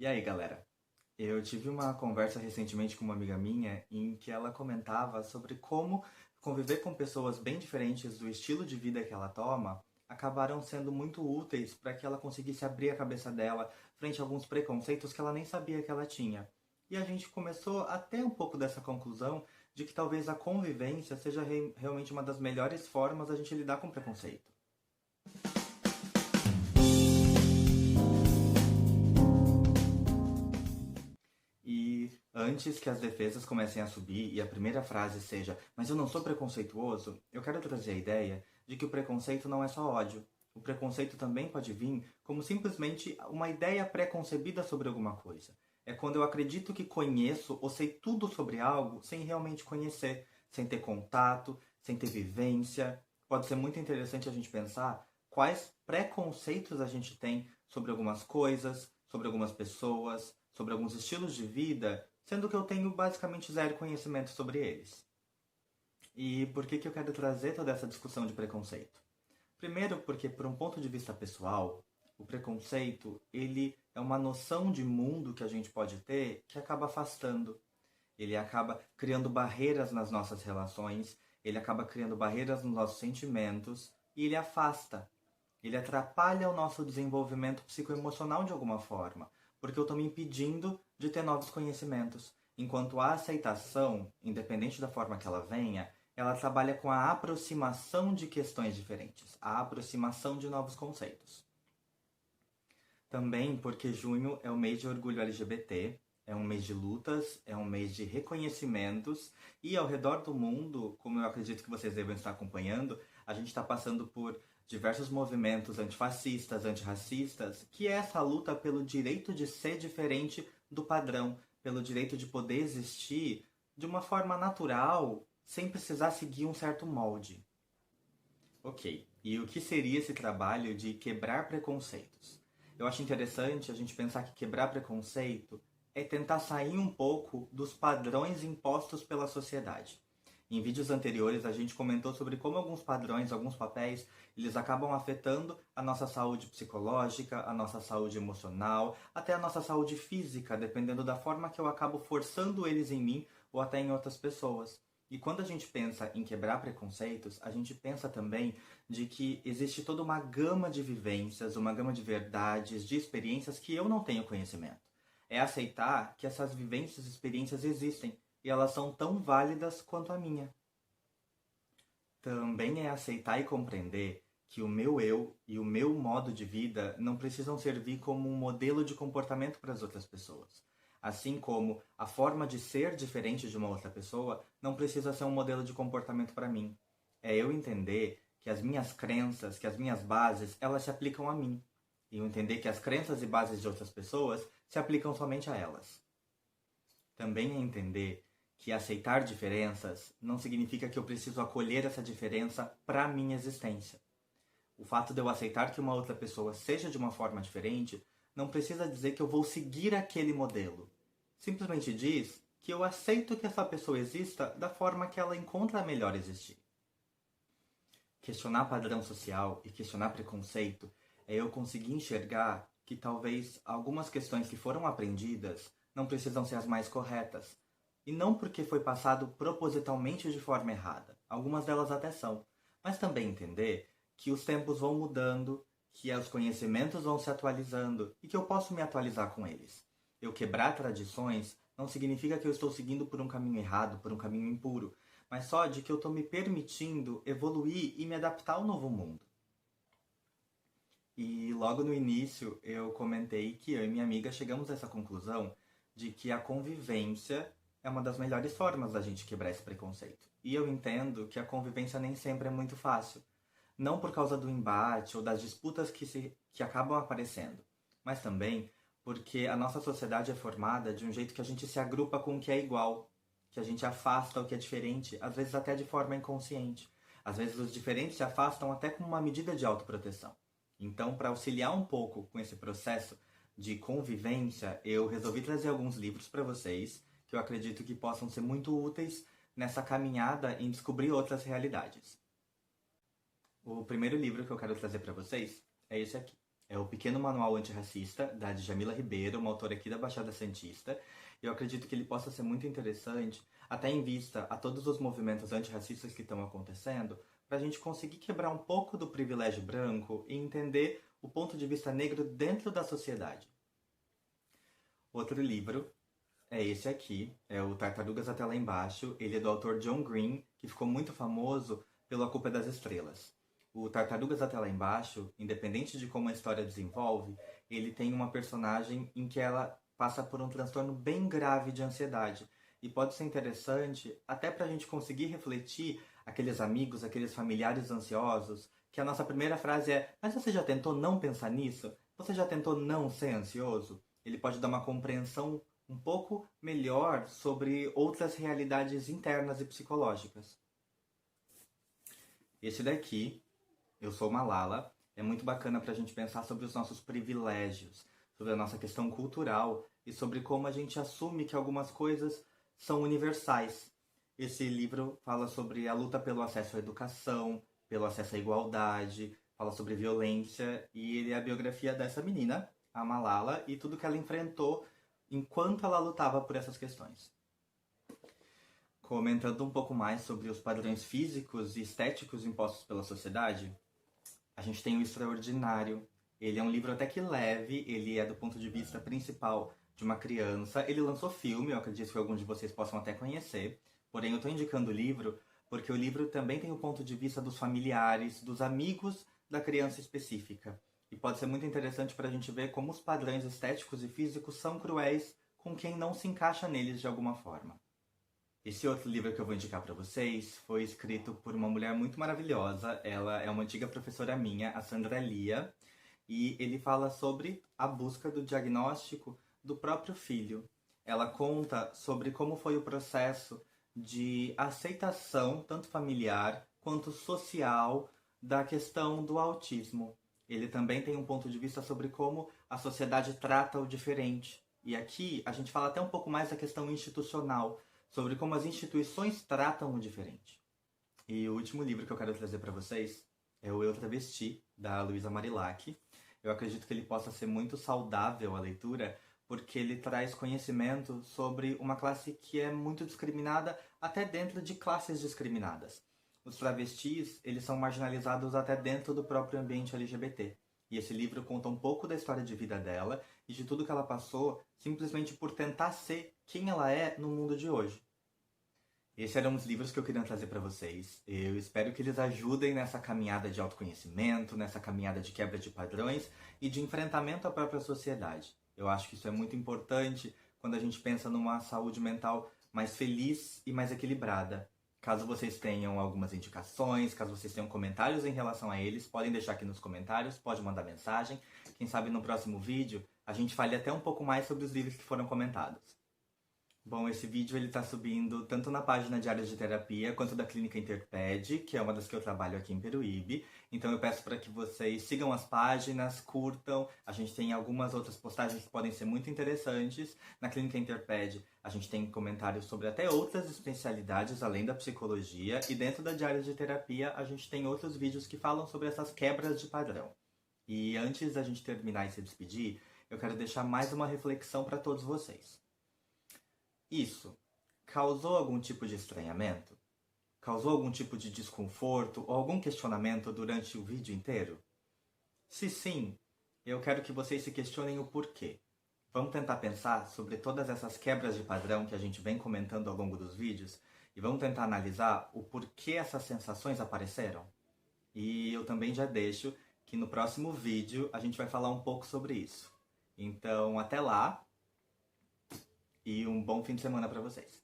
E aí, galera? Eu tive uma conversa recentemente com uma amiga minha em que ela comentava sobre como conviver com pessoas bem diferentes do estilo de vida que ela toma acabaram sendo muito úteis para que ela conseguisse abrir a cabeça dela frente a alguns preconceitos que ela nem sabia que ela tinha. E a gente começou a ter um pouco dessa conclusão de que talvez a convivência seja realmente uma das melhores formas da gente lidar com preconceito. E antes que as defesas comecem a subir e a primeira frase seja "mas eu não sou preconceituoso", eu quero trazer a ideia de que o preconceito não é só ódio. O preconceito também pode vir como simplesmente uma ideia pré-concebida sobre alguma coisa. É quando eu acredito que conheço ou sei tudo sobre algo sem realmente conhecer, sem ter contato, sem ter vivência. Pode ser muito interessante a gente pensar quais preconceitos a gente tem sobre algumas coisas, sobre algumas pessoas, sobre alguns estilos de vida, sendo que eu tenho basicamente zero conhecimento sobre eles. E por que eu quero trazer toda essa discussão de preconceito? Primeiro, porque por um ponto de vista pessoal, o preconceito, ele é uma noção de mundo que a gente pode ter que acaba afastando. Ele acaba criando barreiras nas nossas relações, ele acaba criando barreiras nos nossos sentimentos e ele afasta. Ele atrapalha o nosso desenvolvimento psicoemocional de alguma forma, porque eu estou me impedindo de ter novos conhecimentos. Enquanto a aceitação, independente da forma que ela venha, ela trabalha com a aproximação de questões diferentes, a aproximação de novos conceitos. Também porque junho é o mês de orgulho LGBT, é um mês de lutas, é um mês de reconhecimentos e ao redor do mundo, como eu acredito que vocês devem estar acompanhando, a gente está passando por diversos movimentos antifascistas, antirracistas, que é essa luta pelo direito de ser diferente do padrão, pelo direito de poder existir de uma forma natural, sem precisar seguir um certo molde. Ok, e o que seria esse trabalho de quebrar preconceitos? Eu acho interessante a gente pensar que quebrar preconceito é tentar sair um pouco dos padrões impostos pela sociedade. Em vídeos anteriores a gente comentou sobre como alguns padrões, alguns papéis, eles acabam afetando a nossa saúde psicológica, a nossa saúde emocional, até a nossa saúde física, dependendo da forma que eu acabo forçando eles em mim ou até em outras pessoas. E quando a gente pensa em quebrar preconceitos, a gente pensa também de que existe toda uma gama de vivências, uma gama de verdades, de experiências que eu não tenho conhecimento. É aceitar que essas vivências e experiências existem e elas são tão válidas quanto a minha. Também é aceitar e compreender que o meu eu e o meu modo de vida não precisam servir como um modelo de comportamento para as outras pessoas. Assim como a forma de ser diferente de uma outra pessoa não precisa ser um modelo de comportamento para mim. É eu entender que as minhas crenças, que as minhas bases, elas se aplicam a mim. E eu entender que as crenças e bases de outras pessoas se aplicam somente a elas. Também é entender que aceitar diferenças não significa que eu preciso acolher essa diferença para a minha existência. O fato de eu aceitar que uma outra pessoa seja de uma forma diferente não precisa dizer que eu vou seguir aquele modelo. Simplesmente diz que eu aceito que essa pessoa exista da forma que ela encontra melhor existir. Questionar padrão social e questionar preconceito é eu conseguir enxergar que talvez algumas questões que foram aprendidas não precisam ser as mais corretas. E não porque foi passado propositalmente de forma errada. Algumas delas até são. Mas também entender que os tempos vão mudando, que os conhecimentos vão se atualizando e que eu posso me atualizar com eles. Eu quebrar tradições não significa que eu estou seguindo por um caminho errado, por um caminho impuro, mas só de que eu estou me permitindo evoluir e me adaptar ao novo mundo. E logo no início eu comentei que eu e minha amiga chegamos a essa conclusão de que a convivência é uma das melhores formas da gente quebrar esse preconceito. E eu entendo que a convivência nem sempre é muito fácil. Não por causa do embate ou das disputas que acabam aparecendo, mas também porque a nossa sociedade é formada de um jeito que a gente se agrupa com o que é igual, que a gente afasta o que é diferente, às vezes até de forma inconsciente. Às vezes os diferentes se afastam até como uma medida de autoproteção. Então, para auxiliar um pouco com esse processo de convivência, eu resolvi trazer alguns livros para vocês que eu acredito que possam ser muito úteis nessa caminhada em descobrir outras realidades. O primeiro livro que eu quero trazer para vocês é esse aqui. É o Pequeno Manual Antirracista, da Djamila Ribeiro, uma autora aqui da Baixada Santista. Eu acredito que ele possa ser muito interessante, até em vista a todos os movimentos antirracistas que estão acontecendo, para a gente conseguir quebrar um pouco do privilégio branco e entender o ponto de vista negro dentro da sociedade. Outro livro é esse aqui, é o Tartarugas Até Lá Embaixo. Ele é do autor John Green, que ficou muito famoso pela Culpa das Estrelas. O Tartarugas Até Lá Embaixo, independente de como a história desenvolve, ele tem uma personagem em que ela passa por um transtorno bem grave de ansiedade. E pode ser interessante até para a gente conseguir refletir aqueles amigos, aqueles familiares ansiosos, que a nossa primeira frase é: mas você já tentou não pensar nisso? Você já tentou não ser ansioso? Ele pode dar uma compreensão um pouco melhor sobre outras realidades internas e psicológicas. Esse daqui, Eu Sou Malala, é muito bacana para a gente pensar sobre os nossos privilégios, sobre a nossa questão cultural e sobre como a gente assume que algumas coisas são universais. Esse livro fala sobre a luta pelo acesso à educação, pelo acesso à igualdade, fala sobre violência, e ele é a biografia dessa menina, a Malala, e tudo que ela enfrentou enquanto ela lutava por essas questões. Comentando um pouco mais sobre os padrões físicos e estéticos impostos pela sociedade, a gente tem O Extraordinário. Ele é um livro até que leve, ele é do ponto de vista principal de uma criança. Ele lançou filme, eu acredito que alguns de vocês possam até conhecer. Porém, eu estou indicando o livro porque o livro também tem o ponto de vista dos familiares, dos amigos da criança específica. E pode ser muito interessante para a gente ver como os padrões estéticos e físicos são cruéis com quem não se encaixa neles de alguma forma. Esse outro livro que eu vou indicar para vocês foi escrito por uma mulher muito maravilhosa. Ela é uma antiga professora minha, a Sandra Lia, e ele fala sobre a busca do diagnóstico do próprio filho. Ela conta sobre como foi o processo de aceitação, tanto familiar quanto social, da questão do autismo. Ele também tem um ponto de vista sobre como a sociedade trata o diferente. E aqui a gente fala até um pouco mais da questão institucional, sobre como as instituições tratam o diferente. E o último livro que eu quero trazer para vocês é o Eu Travesti, da Luísa Marilac. Eu acredito que ele possa ser muito saudável a leitura, porque ele traz conhecimento sobre uma classe que é muito discriminada até dentro de classes discriminadas. Os travestis, eles são marginalizados até dentro do próprio ambiente LGBT. E esse livro conta um pouco da história de vida dela e de tudo que ela passou simplesmente por tentar ser quem ela é no mundo de hoje. Esses eram os livros que eu queria trazer para vocês. Eu espero que eles ajudem nessa caminhada de autoconhecimento, nessa caminhada de quebra de padrões e de enfrentamento à própria sociedade. Eu acho que isso é muito importante quando a gente pensa numa saúde mental mais feliz e mais equilibrada. Caso vocês tenham algumas indicações, caso vocês tenham comentários em relação a eles, podem deixar aqui nos comentários, pode mandar mensagem. Quem sabe no próximo vídeo a gente fale até um pouco mais sobre os livros que foram comentados. Bom, esse vídeo ele tá subindo tanto na página de áreas de terapia quanto da Clínica Interped, que é uma das que eu trabalho aqui em Peruíbe. Então eu peço para que vocês sigam as páginas, curtam. A gente tem algumas outras postagens que podem ser muito interessantes. Na Clínica Interped a gente tem comentários sobre até outras especialidades além da psicologia. E dentro da área de terapia a gente tem outros vídeos que falam sobre essas quebras de padrão. E antes da gente terminar e se despedir, eu quero deixar mais uma reflexão para todos vocês. Isso causou algum tipo de estranhamento? Causou algum tipo de desconforto ou algum questionamento durante o vídeo inteiro? Se sim, eu quero que vocês se questionem o porquê. Vamos tentar pensar sobre todas essas quebras de padrão que a gente vem comentando ao longo dos vídeos e vamos tentar analisar o porquê essas sensações apareceram? E eu também já deixo que no próximo vídeo a gente vai falar um pouco sobre isso. Então, até lá! E um bom fim de semana para vocês.